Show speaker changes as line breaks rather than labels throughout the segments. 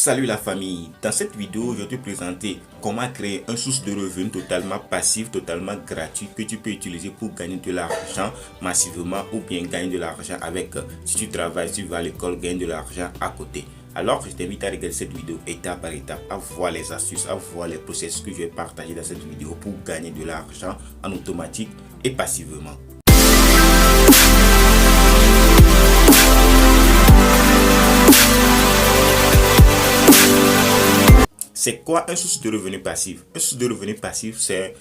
Salut la famille, dans cette vidéo je vais te présenter comment créer une source de revenus totalement passive, totalement gratuit que tu peux utiliser pour gagner de l'argent massivement ou bien gagner de l'argent avec, si tu travailles, si tu vas à l'école, gagner de l'argent à côté. Alors je t'invite à regarder cette vidéo étape par étape, à voir les astuces, à voir les processus que je vais partager dans cette vidéo pour gagner de l'argent en automatique et passivement. C'est quoi une source de revenus passif? Une source de revenus passif, c'est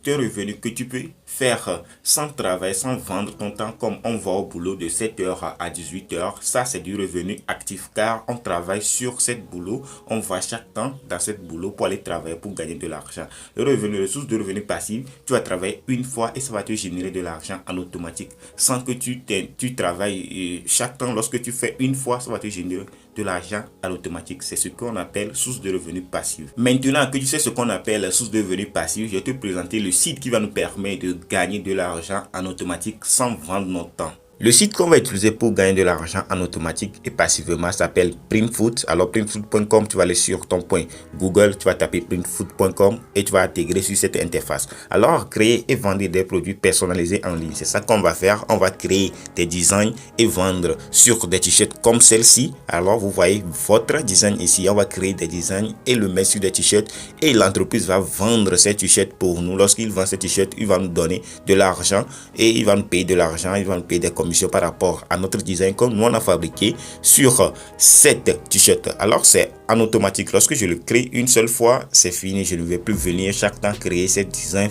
un revenu que tu peux faire sans travail, sans vendre ton temps, comme on va au boulot de 7h à 18h. Ça, c'est du revenu actif car on travaille sur cette boulot. On va chaque temps dans cette boulot pour aller travailler, pour gagner de l'argent. Le revenu, la source de revenus passif, tu vas travailler une fois et ça va te générer de l'argent en automatique. Sans que tu travailles chaque temps. Lorsque tu fais une fois, ça va te générer de l'argent en automatique. C'est ce qu'on appelle source de revenus passif. Maintenant que tu sais ce qu'on appelle source de revenus passif, je vais te présenter le site qui va nous permettre de gagner de l'argent en automatique sans vendre notre temps. Le site qu'on va utiliser pour gagner de l'argent en automatique et passivement s'appelle Printfoot. Alors printfoot.com, tu vas aller sur ton point Google, tu vas taper printfoot.com et tu vas intégrer sur cette interface. Alors créer et vendre des produits personnalisés en ligne. C'est ça qu'on va faire. On va créer des designs et vendre sur des t-shirts comme celle-ci. Alors vous voyez votre design ici. On va créer des designs et le mettre sur des t-shirts et l'entreprise va vendre ces t-shirts pour nous. Lorsqu'il vend ces t-shirts, il va nous donner de l'argent et il va nous payer de l'argent. Il va nous payer des commissions par rapport à notre design comme nous on a fabriqué sur cette t-shirt. Alors c'est en automatique. Lorsque je le crée une seule fois, c'est fini. Je ne vais plus venir chaque temps créer ces designs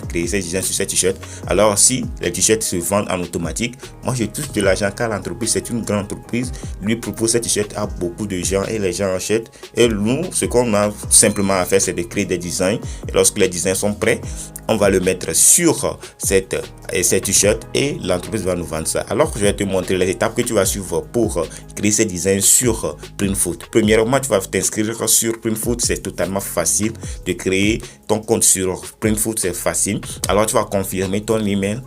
sur cette t-shirt. Alors si les t-shirts se vendent en automatique, moi je touche de l'argent car l'entreprise c'est une grande entreprise, lui propose cette t-shirt à beaucoup de gens et les gens achètent. Et nous, ce qu'on a simplement à faire, c'est de créer des designs. Et lorsque les designs sont prêts, on va le mettre sur cette t-shirt et l'entreprise va nous vendre ça. Alors je vais te montrer les étapes que tu vas suivre pour créer ces designs sur Printfoot. Premièrement, tu vas t'inscrire sur Printfoot. C'est totalement facile de créer ton compte sur Printfoot. C'est facile. Alors tu vas confirmer ton email.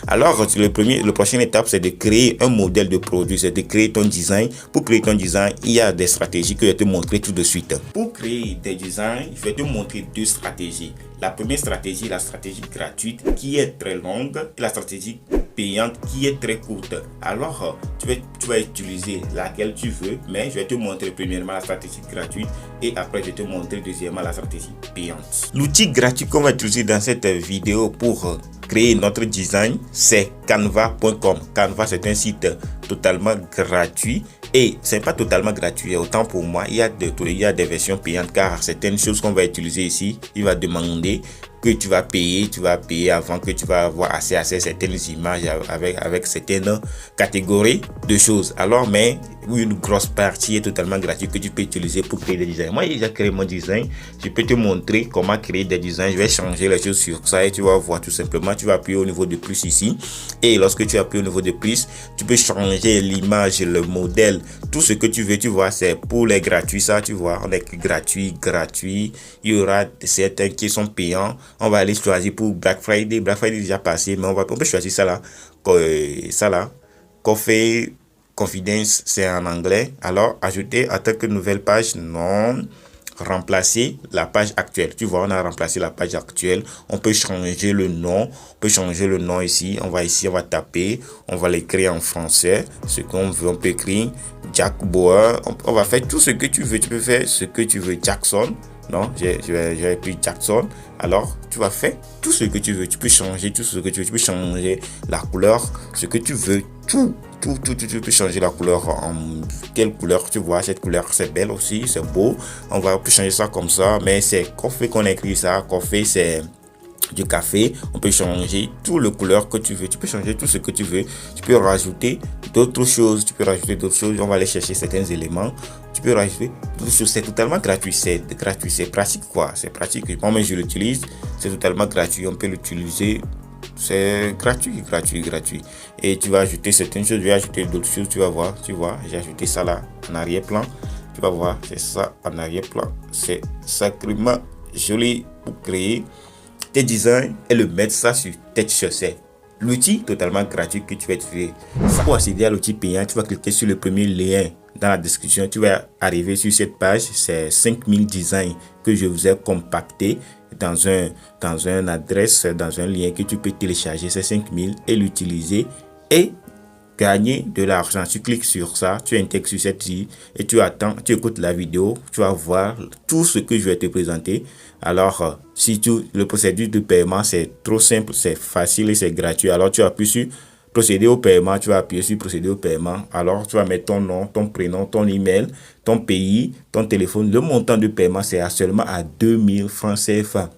Alors le prochaine étape, c'est de créer un modèle de produit. C'est de créer ton design. Pour créer ton design, il y a des stratégies que je vais te montrer tout de suite. Pour créer des designs, je vais te montrer deux stratégies. La première stratégie, la stratégie gratuite qui est très longue et la stratégie payante qui est très courte. Alors, tu vas utiliser laquelle tu veux, mais je vais te montrer premièrement la stratégie gratuite et après je vais te montrer deuxièmement la stratégie payante. L'outil gratuit qu'on va utiliser dans cette vidéo pour créer notre design, c'est canva.com. Canva, c'est un site totalement gratuit. Et c'est pas totalement gratuit, autant pour moi, il y a des versions payantes car certaines choses qu'on va utiliser ici, il va demander que tu vas payer avant que tu vas avoir accès à certaines images avec certaines catégories de choses. Alors, mais une grosse partie est totalement gratuite que tu peux utiliser pour créer des designs. Moi, j'ai déjà créé mon design. Je peux te montrer comment créer des designs. Je vais changer les choses sur ça et tu vas voir tout simplement. Tu vas appuyer au niveau de plus ici. Et lorsque tu appuies au niveau de plus, tu peux changer l'image, le modèle, tout ce que tu veux. Tu vois, c'est pour les gratuits. Ça, tu vois, on est gratuit. Il y aura certains qui sont payants. On va aller choisir pour Black Friday. Black Friday est déjà passé, mais on peut choisir ça là. Coffee Confidence, c'est en anglais. Alors, ajouter en tant que nouvelle page, non. Remplacer la page actuelle. Tu vois, on a remplacé la page actuelle. On peut changer le nom. Ici. On va taper. On va l'écrire en français. Ce qu'on veut, on peut écrire Jack Bauer. On va faire tout ce que tu veux. Tu peux faire ce que tu veux. Jackson. Non, je vais écrire Jackson. Alors, tu vas faire tout ce que tu veux. Tu peux changer tout ce que tu veux. Tu peux changer la couleur, ce que tu veux. Tout. Tu peux changer la couleur en quelle couleur tu vois. Cette couleur, c'est belle aussi, c'est beau. On va changer ça comme ça. Mais c'est café qu'on écrit ça. Café, c'est du café. On peut changer toutes les couleurs que tu veux. Tu peux changer tout ce que tu veux. Tu peux rajouter d'autres choses. On va aller chercher certains éléments. Tu peux rajouter d'autres choses. C'est totalement gratuit. C'est pratique quoi. C'est pratique. Moi-même, je l'utilise. C'est totalement gratuit. On peut l'utiliser. C'est gratuit. Et tu vas ajouter certaines choses. Je vais ajouter d'autres choses. Tu vas voir. J'ai ajouté ça là en arrière-plan. Tu vas voir. C'est ça en arrière-plan. C'est sacrément joli pour créer tes designs et le mettre ça sur tes t-shirts. L'outil totalement gratuit que tu vas utiliser. Pour accéder à l'outil payant, tu vas cliquer sur le premier lien dans la description, tu vas arriver sur cette page. C'est 5000 designs que je vous ai compactés dans un adresse, dans un lien que tu peux télécharger ces 5000 et l'utiliser et gagner de l'argent. Tu cliques sur ça, tu intègres sur cette site et tu attends, tu écoutes la vidéo, tu vas voir tout ce que je vais te présenter. Alors, si le procédure de paiement, c'est trop simple, c'est facile et c'est gratuit. Alors, tu appuies sur procéder au paiement, tu vas appuyer sur procéder au paiement. Alors, tu vas mettre ton nom, ton prénom, ton email, ton pays, ton téléphone. Le montant de paiement, c'est seulement à 2000 francs CFA.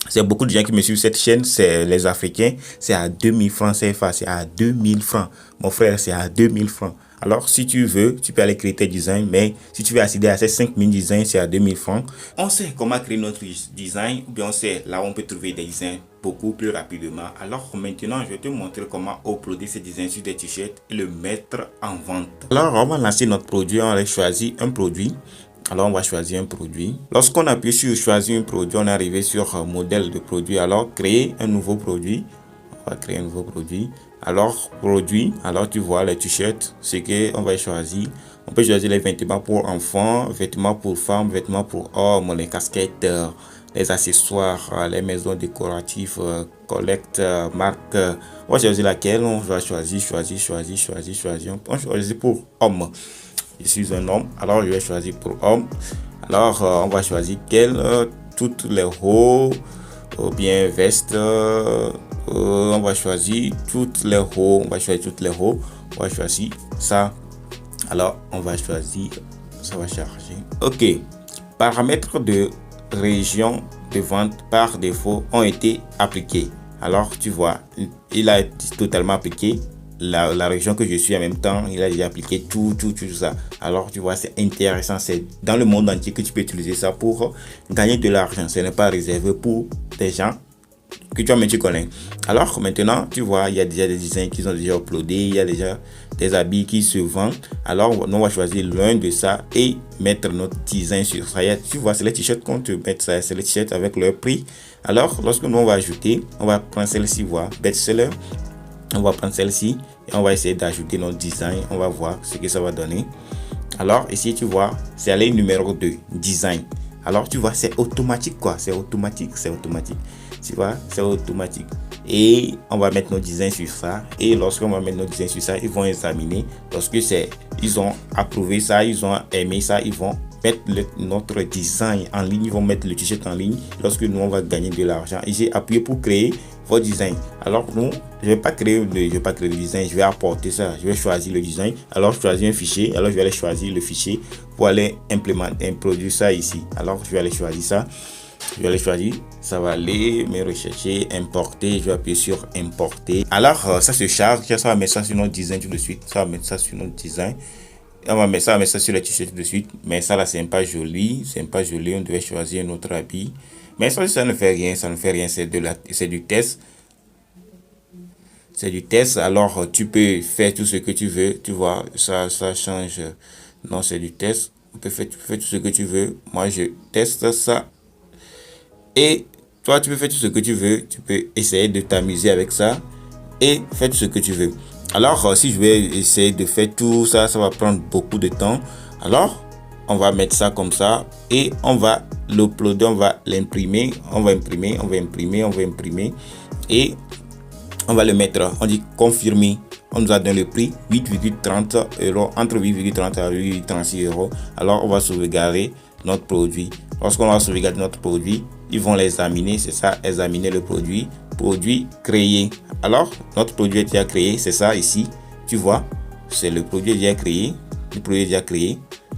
C'est beaucoup de gens qui me suivent cette chaîne, c'est les Africains, c'est à 2000 francs CFA, c'est à 2000 francs. Mon frère, c'est à 2000 francs. Alors, si tu veux, tu peux aller créer tes designs, mais si tu veux accéder à ces 5000 designs, c'est à 2000 francs. On sait comment créer notre design, ou bien on sait là où on peut trouver des designs beaucoup plus rapidement. Alors, maintenant, je vais te montrer comment uploader ces designs sur des t-shirts et le mettre en vente. Alors, on va lancer notre produit, on va choisir un produit. Alors, on va choisir un produit. Lorsqu'on appuie sur choisir un produit, on est arrivé sur modèle de produit. Alors, créer un nouveau produit. On va créer un nouveau produit. Alors, produit. Alors, tu vois les t-shirts, c'est qu'on va choisir. On peut choisir les vêtements pour enfants, vêtements pour femmes, vêtements pour hommes, les casquettes, les accessoires, les maisons décoratives, collecte, marque. On va choisir laquelle. On va choisir. On choisit pour homme. Je suis un homme, alors je vais choisir pour homme. Alors on va choisir toutes les hauts ou bien vestes. On va choisir toutes les hauts. On va choisir ça. Alors on va choisir, ça va charger. Ok, paramètres de région de vente par défaut ont été appliqués. Alors tu vois, il a totalement appliqué la région que je suis. En même temps, il a déjà appliqué tout ça. Alors tu vois, c'est intéressant, c'est dans le monde entier que tu peux utiliser ça pour gagner de l'argent. Ce n'est pas réservé pour des gens que toi-même tu connais. Alors maintenant, tu vois, il y a déjà des designs qui sont déjà uploadés, il y a déjà des habits qui se vendent. Alors on va choisir l'un de ça et mettre notre design sur ça. Tu vois, c'est les t-shirts qu'on te met ça, c'est les t-shirts avec leur prix. Alors lorsque nous on va ajouter, on va prendre celle-ci, voir best-seller. On va prendre celle-ci et on va essayer d'ajouter notre design. On va voir ce que ça va donner. Alors ici tu vois, c'est la ligne numéro 2, design. Alors tu vois, c'est automatique quoi, c'est automatique. Tu vois, c'est automatique. Et on va mettre nos designs sur ça. Et lorsqu'on va mettre nos designs sur ça, ils vont examiner. Lorsque ils ont approuvé ça, ils ont aimé ça, ils vont mettre notre design en ligne, ils vont mettre le t-shirt en ligne. Lorsque nous on va gagner de l'argent, et j'ai appuyé pour créer votre design. Alors nous, je vais pas créer le design, je vais apporter ça, je vais choisir le design. Alors je choisis un fichier, alors je vais aller choisir le fichier pour aller implémenter, introduire ça ici. Alors je vais aller choisir ça. Je vais aller choisir, ça va aller me rechercher, importer, je vais appuyer sur importer. Alors ça se charge, ça va mettre ça sur notre design tout de suite, ça va mettre ça sur notre design. On va mettre ça sur les t-shirts tout de suite, mais ça là c'est pas joli, on devait choisir un autre habit. Mais ça ne fait rien, c'est du test. C'est du test, alors tu peux faire tout ce que tu veux, tu vois, ça change. Non, c'est du test, tu fais tout ce que tu veux. Moi je teste ça. Et toi, tu peux faire tout ce que tu veux. Tu peux essayer de t'amuser avec ça et faire tout ce que tu veux. Alors, si je vais essayer de faire tout ça, ça va prendre beaucoup de temps. Alors, on va mettre ça comme ça et on va l'uploader, on va l'imprimer. On va imprimer et on va le mettre. On dit confirmer. On nous a donné le prix 8,30 €, entre 8,30 à 8,36 €. Alors, on va sauvegarder notre produit. Lorsqu'on va sauvegarder notre produit, ils vont l'examiner, c'est ça, examiner le produit créé. Alors, notre produit est déjà créé, c'est ça ici, tu vois, c'est le produit déjà créé,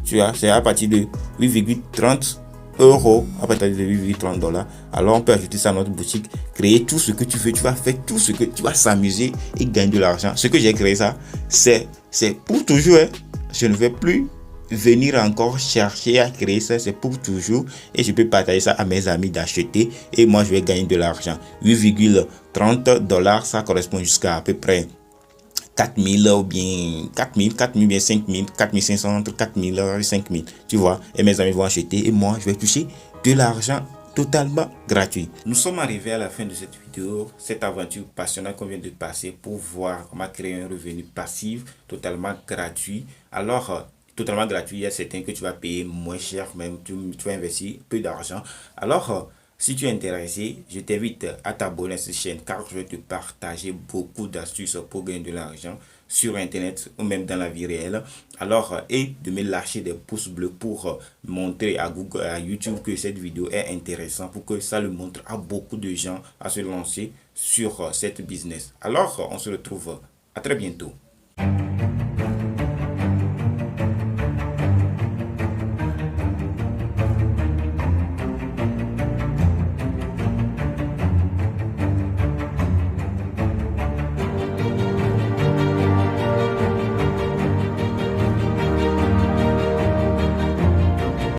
tu vois, c'est à partir de 8,30 €, à partir de 8,30 $. Alors, on peut ajouter ça à notre boutique, créer tout ce que tu veux, tu vas faire tout ce que tu vas s'amuser et gagner de l'argent. Ce que j'ai créé ça, c'est pour toujours, hein. Je ne vais plus venir encore chercher à créer ça, c'est pour toujours et je peux partager ça à mes amis d'acheter et moi je vais gagner de l'argent. 8,30 $, ça correspond jusqu'à à peu près 4000 ou bien 4000 bien 5000, 4500, entre 4000 et 5000, tu vois, et mes amis vont acheter et moi je vais toucher de l'argent totalement gratuit. Nous sommes arrivés à la fin de cette vidéo, cette aventure passionnante qu'on vient de passer pour voir comment créer un revenu passif totalement gratuit. Alors totalement gratuit. Il y a certains que tu vas payer moins cher, même tu vas investir peu d'argent. Alors, si tu es intéressé, je t'invite à t'abonner à cette chaîne car je vais te partager beaucoup d'astuces pour gagner de l'argent sur Internet ou même dans la vie réelle. Alors, et de me lâcher des pouces bleus pour montrer à Google, à YouTube que cette vidéo est intéressante pour que ça le montre à beaucoup de gens à se lancer sur cette business. Alors, on se retrouve à très bientôt.